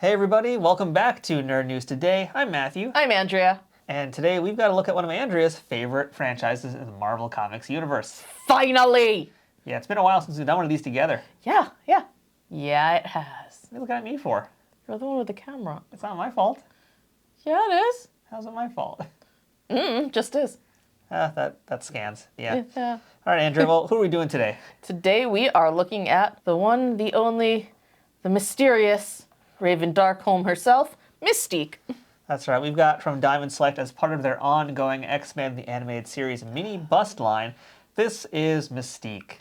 Hey everybody, welcome back to Nerd News Today. I'm Matthew. I'm Andrea. And today we've got to look at one of Andrea's favorite franchises in the Marvel Comics universe. Finally! Yeah, it's been a while since we've done one of these together. Yeah, it has. What are you looking at me for? You're the one with the camera. It's not my fault. Yeah, it is. How's it my fault? Just is. That scans. Yeah. Yeah. All right, Andrea, well, who are we doing today? Today we are looking at the one, the only, the mysterious Raven Darkholme herself, Mystique. That's right, we've got from Diamond Select as part of their ongoing X-Men the Animated Series mini bust line. This is Mystique.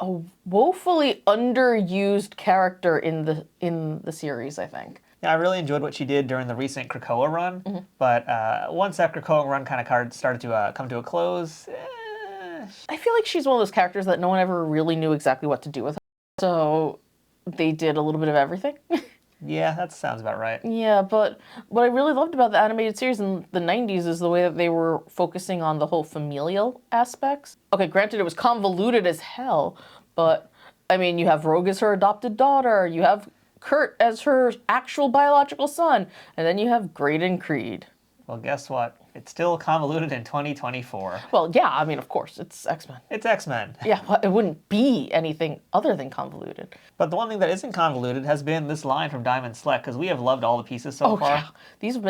A woefully underused character in the series, I think. Yeah, I really enjoyed what she did during the recent Krakoa run, but once that Krakoa run kind of started to come to a close, I feel like she's one of those characters that no one ever really knew exactly what to do with her. So they did a little bit of everything. yeah, that sounds about right. Yeah, but what I really loved about the animated series in the 90s is the way that they were focusing on the whole familial aspects. Okay, granted, it was convoluted as hell, but I mean, you have Rogue as her adopted daughter, you have Kurt as her actual biological son, and then you have Graydon Creed. Well, guess what? It's still convoluted in 2024. Well, yeah, I mean, of course, it's X-Men. It's X-Men. Yeah, well, it wouldn't be anything other than convoluted. But the one thing that isn't convoluted has been this line from Diamond Select, because we have loved all the pieces so far. Yeah, these have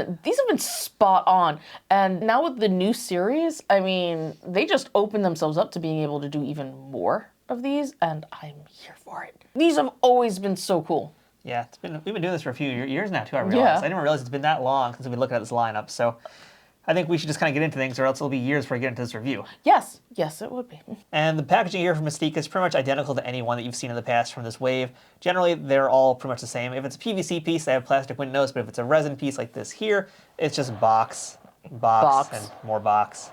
been spot on. And now with the new series, I mean, they just opened themselves up to being able to do even more of these, and I'm here for it. These have always been so cool. Yeah, we've been doing this for a few years now, too, I realize. Yeah. I didn't realize it's been that long since we've been looking at this lineup, so I think we should just kind of get into things, or else it'll be years before we get into this review. Yes, it would be. And the packaging here for Mystique is pretty much identical to any one that you've seen in the past from this wave. Generally, they're all pretty much the same. If it's a PVC piece, they have plastic windows, but if it's a resin piece like this here, it's just box, and more box.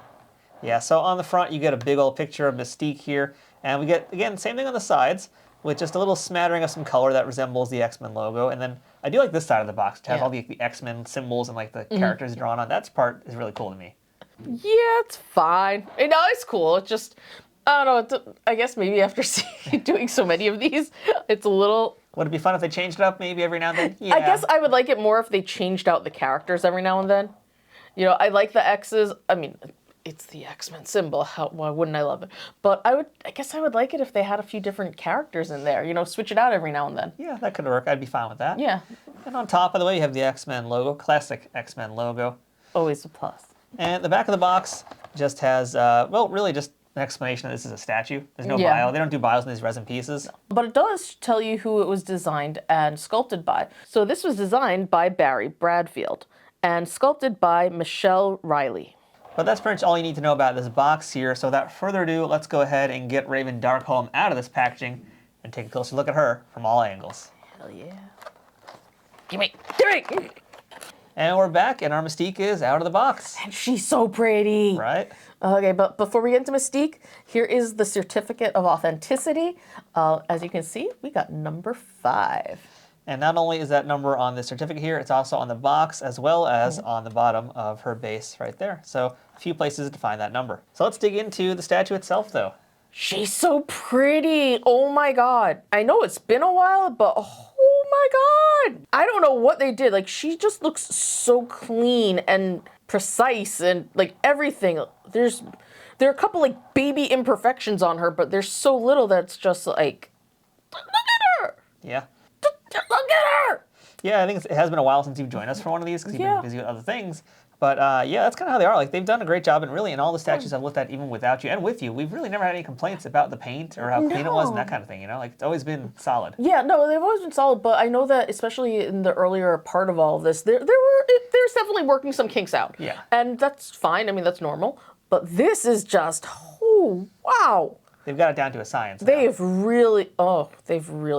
Yeah, so on the front, you get a big old picture of Mystique here, and we get, again, same thing on the sides, with just a little smattering of some color that resembles the X-Men logo. And then I do like this side of the box. It has all the X-Men symbols and like the characters drawn on. That part is really cool to me. Yeah, it's fine. No, it's cool. It's just, I don't know, I guess maybe after doing so many of these, it's a little... Would it be fun if they changed it up maybe every now and then? Yeah. I guess I would like it more if they changed out the characters every now and then. You know, I like the X's. I mean, it's the X-Men symbol. Why wouldn't I love it? But I guess I would like it if they had a few different characters in there. You know, switch it out every now and then. Yeah, that could work. I'd be fine with that. Yeah. And on top, by the way, you have the X-Men logo, classic X-Men logo. Always a plus. And the back of the box just has, well, really just an explanation that this is a statue. There's no bio. They don't do bios in these resin pieces. But it does tell you who it was designed and sculpted by. So this was designed by Barry Bradfield and sculpted by Michelle Riley. But that's pretty much all you need to know about this box here. So without further ado, let's go ahead and get Raven Darkholme out of this packaging and take a closer look at her from all angles. Hell yeah. Gimme. And we're back, and our Mystique is out of the box. And she's so pretty. Right? Okay, but before we get into Mystique, here is the certificate of authenticity. As you can see, we got number 5. And not only is that number on the certificate here, it's also on the box as well as on the bottom of her base right there. So a few places to find that number. So let's dig into the statue itself though. She's so pretty. Oh my God. I know it's been a while, but oh my God. I don't know what they did. Like, she just looks so clean and precise and like everything. There are a couple like baby imperfections on her, but there's so little that's just like, look at her. Yeah. Look at her! Yeah, I think it has been a while since you've joined us for one of these because you've been busy with other things. But yeah, that's kind of how they are. Like, they've done a great job, and really, in all the statues I've looked at, even without you and with you, we've really never had any complaints about the paint or how clean it was and that kind of thing. You know, like it's always been solid. Yeah, no, they've always been solid. But I know that especially in the earlier part of all of this, there's definitely working some kinks out. Yeah, and that's fine. I mean, that's normal. But this is just, oh wow. They've got it down to a science. They've really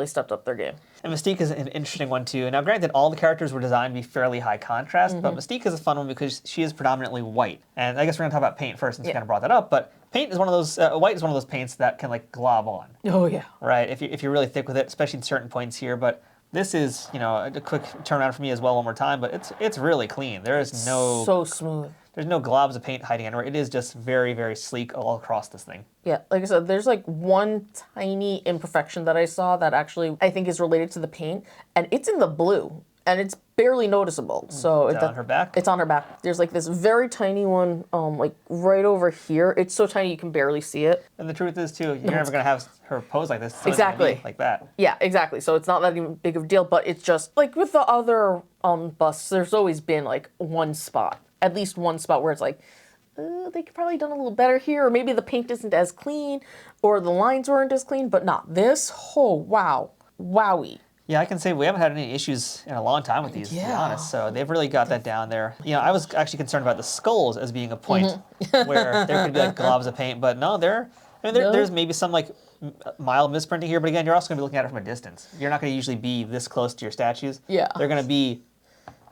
stepped up their game. And Mystique is an interesting one too. Now, granted, all the characters were designed to be fairly high contrast, but Mystique is a fun one because she is predominantly white. And I guess we're gonna talk about paint first, since you kind of brought that up. But paint is one of those. White is one of those paints that can like glob on. Oh yeah. Right. If you're really thick with it, especially in certain points here. But this is, you know, a quick turnaround for me as well one more time. But it's really clean. There is no so smooth. There's no globs of paint hiding anywhere. It is just very, very sleek all across this thing. Yeah, like I said, there's like one tiny imperfection that I saw that actually I think is related to the paint, and it's in the blue. and it's barely noticeable. So Is that on her back? It's on her back. There's like this very tiny one, like right over here. It's so tiny you can barely see it. And the truth is, too, you're never going to have her pose like this. So it's Exactly. gonna be like that. Yeah, exactly. So it's not that even big of a deal, but it's just like with the other busts, there's always been like one spot, at least one spot where it's like, they could probably done a little better here, or maybe the paint isn't as clean, or the lines weren't as clean, but not this. Oh, wow. Wowie. Yeah, I can say we haven't had any issues in a long time with these, to be Yeah. honest. So they've really got that down there. You know, I was actually concerned about the skulls as being a point where there could be like globs of paint, but no, there's maybe some like mild misprinting here, but again, you're also going to be looking at it from a distance. You're not going to usually be this close to your statues. Yeah. They're going to be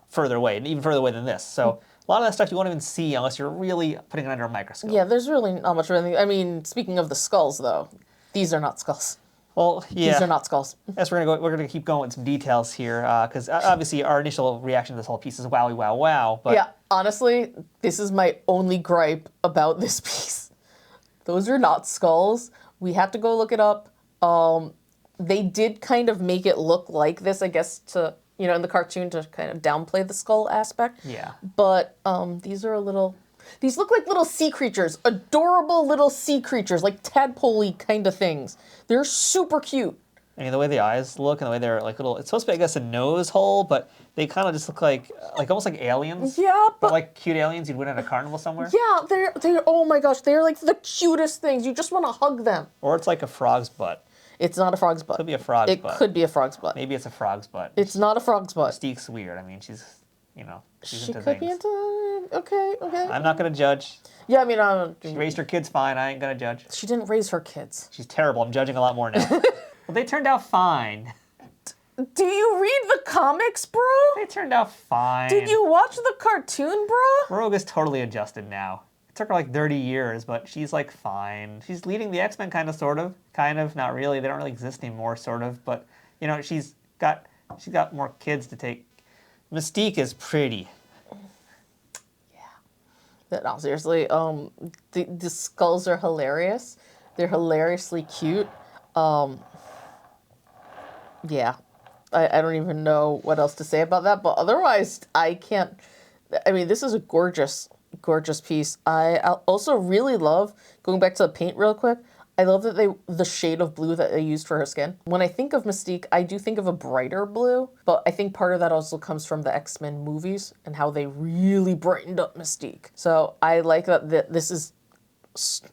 further away, and even further away than this. So a lot of that stuff you won't even see unless you're really putting it under a microscope. Yeah, there's really not much of anything. I mean, speaking of the skulls, though, these are not skulls. Well, yeah. These are not skulls. Yes, we're gonna keep going with some details here because obviously our initial reaction to this whole piece is wowie, wow, wow. But Yeah, honestly, this is my only gripe about this piece. Those are not skulls. We had to go look it up. They did kind of make it look like this, I guess, to, you know, in the cartoon to kind of downplay the skull aspect. Yeah. But these are these look like little sea creatures, adorable little sea creatures, like tadpole-y kind of things. They're super cute. I mean, the way the eyes look and the way they're like little, it's supposed to be, I guess, a nose hole, but they kind of just look like almost like aliens. Yeah, But but like cute aliens you'd win at a carnival somewhere. yeah, they're oh my gosh, they're like the cutest things. You just want to hug them. Or it's like a frog's butt. It's not a frog's butt. Could be a frog's It butt. could be a frog's butt. Maybe it's a frog's butt. It's not a frog's butt. Mystique's weird. I mean, she's She into could be things. into. Okay. I'm not gonna judge. Yeah, I mean, She raised her kids fine. I ain't gonna judge. she didn't raise her kids. She's terrible. I'm judging a lot more now. Well, they turned out fine. Do you read the comics, bro? They turned out fine. Did you watch the cartoon, bro? Rogue is totally adjusted now. It took her like 30 years, but she's like fine. She's leading the X-Men kind of, sort of. Kind of, not really. They don't really exist anymore, sort of. But, you know, she's got more kids to take. Mystique is pretty. No, seriously. The skulls are hilarious. They're hilariously cute. Yeah. I don't even know what else to say about that, but otherwise, I can't. I mean, this is a gorgeous, gorgeous piece. I also really love, going back to the paint real quick, I love that the shade of blue that they used for her skin. When I think of Mystique, I do think of a brighter blue, but I think part of that also comes from the X-Men movies and how they really brightened up Mystique. So I like that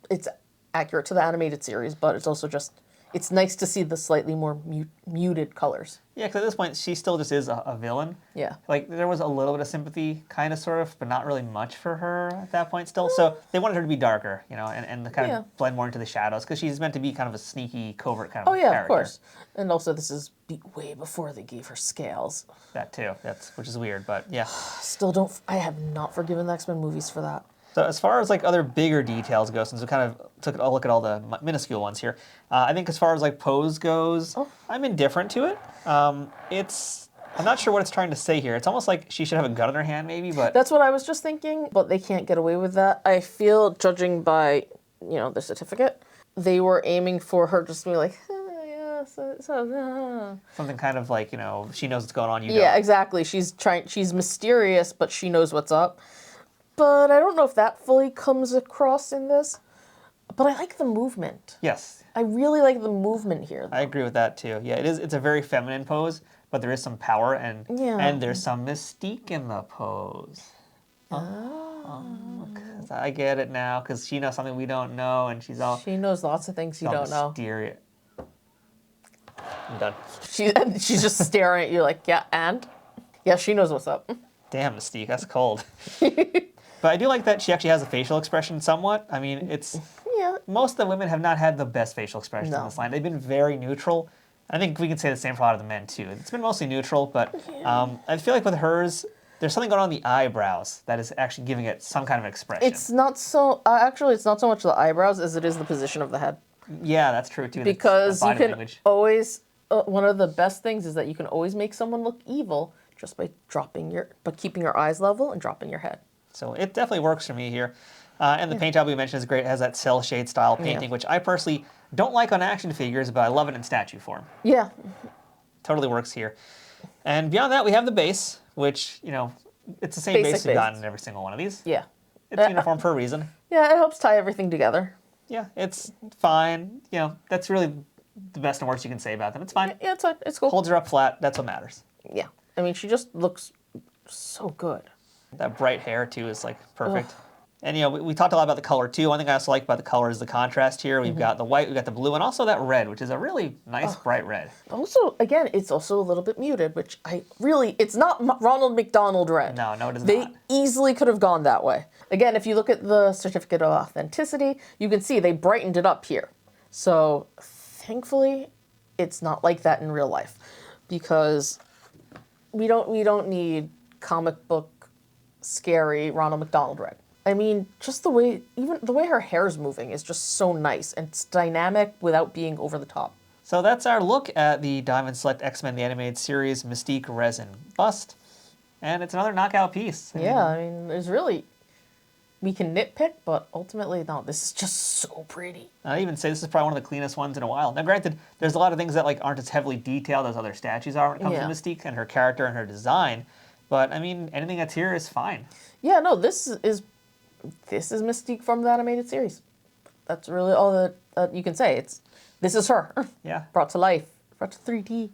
it's accurate to the animated series, but it's also just, it's nice to see the slightly more muted colors. Yeah, because at this point, she still just is a villain. Yeah. Like, there was a little bit of sympathy, kind of, sort of, but not really much for her at that point still. So they wanted her to be darker, you know, and to kind of blend more into the shadows, because she's meant to be kind of a sneaky, covert kind of character. Of course. And also, this is way before they gave her scales. That, too. Which is weird, but yeah. I have not forgiven the X-Men movies for that. So as far as like other bigger details go, since we kind of took a look at all the minuscule ones here, I think as far as like pose goes, I'm indifferent to it. I'm not sure what it's trying to say here. It's almost like she should have a gun in her hand, maybe, but That's what I was just thinking, but they can't get away with that. I feel, judging by, the certificate, they were aiming for her just to be like, something kind of like, she knows what's going on. You Yeah, don't. exactly. She's mysterious, but she knows what's up. But I don't know if that fully comes across in this. But I like the movement. Yes, I really like the movement here. I agree with that too. Yeah, it's a very feminine pose, but there is some power and there's some mystique in the pose. I get it now because she knows something we don't know, and she knows lots of things you don't know. Mysterious. I'm done. She's just staring at you like, yeah, and? Yeah, she knows what's up. Damn, Mystique, that's cold. But I do like that she actually has a facial expression somewhat. I mean, most of the women have not had the best facial expressions in this line. They've been very neutral. I think we can say the same for a lot of the men, too. It's been mostly neutral, but I feel like with hers, there's something going on in the eyebrows that is actually giving it some kind of expression. It's not so, actually, it's not so much the eyebrows as it is the position of the head. Yeah, that's true, too. Because you can language. always, one of the best things is that you can always make someone look evil just by keeping your eyes level and dropping your head. So it definitely works for me here. And the paint job we mentioned is great. It has that cell shade style painting, which I personally don't like on action figures, but I love it in statue form. Yeah. Totally works here. And beyond that, we have the base, which, it's the same Basic base we've base. gotten in every single one of these. Yeah. It's uniform for a reason. Yeah, it helps tie everything together. Yeah, it's fine. That's really the best and worst you can say about them. It's fine. Yeah, it's fine. It's cool. Holds her up flat. That's what matters. Yeah. I mean, she just looks so good. That bright hair, too, is, perfect. Ugh. And, we talked a lot about the color, too. One thing I also like about the color is the contrast here. We've got the white, we've got the blue, and also that red, which is a really nice, bright red. Also, again, it's also a little bit muted, which it's not Ronald McDonald red. No, it is not. They easily could have gone that way. Again, if you look at the certificate of authenticity, you can see they brightened it up here. So, thankfully, it's not like that in real life, because we don't need comic book scary Ronald McDonald red. I mean, just even the way her hair is moving is just so nice, and it's dynamic without being over the top. So that's our look at the Diamond Select X-Men the Animated Series Mystique Resin Bust. And it's another knockout piece. I mean, we can nitpick, but ultimately, no, this is just so pretty. I'd even say this is probably one of the cleanest ones in a while. Now, granted, there's a lot of things that aren't as heavily detailed as other statues are when it comes to Mystique and her character and her design. But, I mean, anything that's here is fine. Yeah, no, this is Mystique from the animated series. That's really all that you can say. This is her. Yeah. Brought to life. Brought to 3D.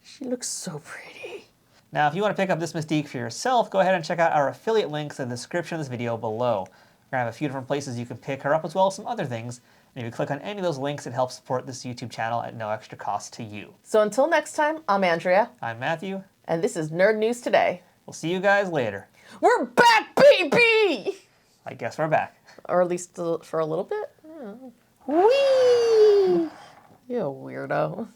She looks so pretty. Now, if you want to pick up this Mystique for yourself, go ahead and check out our affiliate links in the description of this video below. We're going to have a few different places you can pick her up, as well as some other things. And if you click on any of those links, it helps support this YouTube channel at no extra cost to you. So until next time, I'm Andrea. I'm Matthew. And this is Nerd News Today. We'll see you guys later. We're back, baby! I guess we're back. Or at least for a little bit. Whee! You weirdo.